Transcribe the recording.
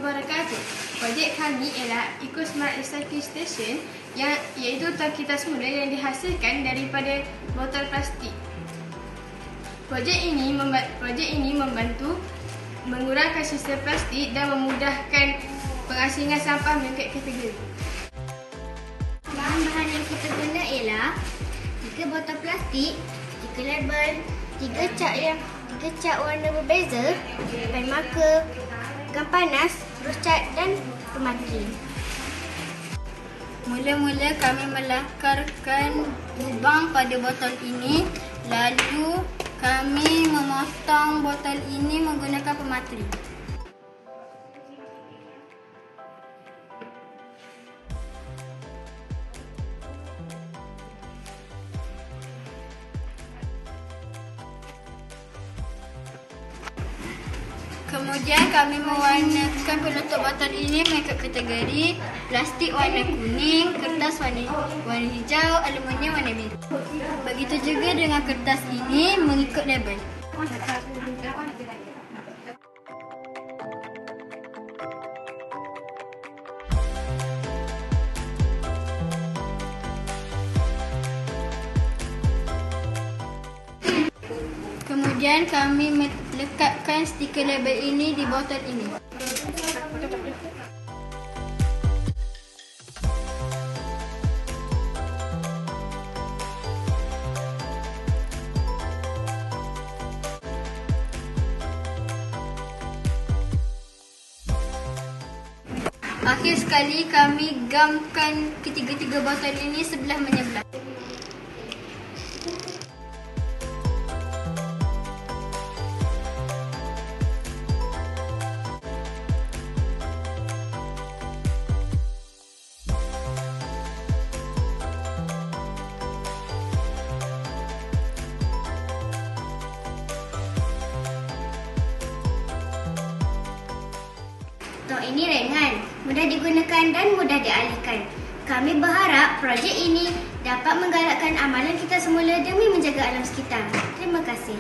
wabarakatuh. Projek kami ialah Eco Smart Recycling Station iaitu tangki tas mula yang dihasilkan daripada botol plastik. Projek ini membantu mengurangkan sisa plastik dan memudahkan pengasingan sampah mengikut kategori. Bahan-bahan yang kita guna ialah 3 botol plastik, 3 label, 3 cat warna berbeza, pen marker, gam panas, terus cat dan pematri. Mula-mula kami melakarkan lubang pada botol ini, lalu kami memotong botol ini menggunakan pematri. Kemudian kami mewarnakan penutup botol ini mengikut kategori plastik warna kuning, kertas warna hijau, aluminium warna biru. Begitu juga dengan kertas ini mengikut label. Kemudian kami melekatkan stiker label ini di botol ini. Akhir sekali kami gamkan ketiga-tiga botol ini sebelah menyebelah. Tok ini ringan, mudah digunakan dan mudah dialihkan. Kami berharap projek ini dapat menggalakkan amalan kita semula demi menjaga alam sekitar. Terima kasih.